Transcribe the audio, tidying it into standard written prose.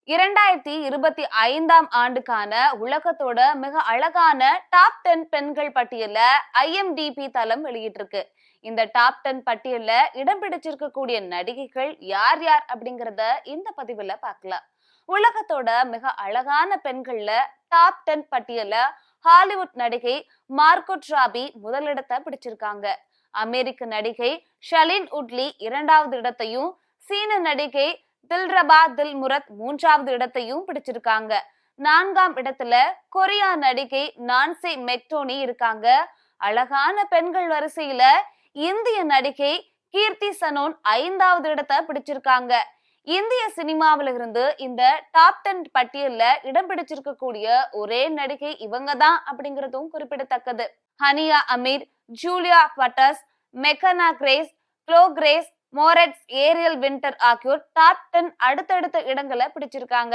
2025ஆம் ஆண்டுக்கான உலகத்தோட மிக அழகான டாப் 10 பெண்கள் பட்டியல IMDb தளம் வெளியிட்டிருக்கு. இந்த டாப் 10 பட்டியல்ல இடம் பிடிச்சிருக்கக்கூடிய நடிகைகள் யார் யார் அப்படிங்கறத இந்த பதிவுல பார்க்கலாம். உலகத்தோட மிக அழகான பெண்கள்ல டாப் 10 பட்டியல ஹாலிவுட் நடிகை மார்கோட் ராபி முதலிடத்தை பிடிச்சிருக்காங்க. அமெரிக்க நடிகை ஷலின் உட்லி 2வது இடத்தையும், சீன நடிகை தில்ரபா தில்முரத் 3வது இடத்தையும் பிடிச்சிருக்காங்க. 4ஆம் இடத்துல கொரியா நடிகை நான்சி மெக்டோனி இருக்காங்க. அழகான பெண்கள் வரிசையில இந்திய நடிகை கீர்த்தி சனோன் 5வது இடத்தை பிடிச்சிருக்காங்க. இந்திய சினிமாவில இருந்து இந்த டாப் 10 பட்டியல்ல இடம் பிடிச்சிருக்கக்கூடிய ஒரே நடிகை இவங்க தான் அப்படிங்கறதும் குறிப்பிடத்தக்கது. Hania Amir, Julia Butters, McKenna Grace, Chloe Grace, Moretz, Ariel Winter ஆகியோர் டாப் 10 அடுத்தடுத்த இடங்களை பிடிச்சிருக்காங்க.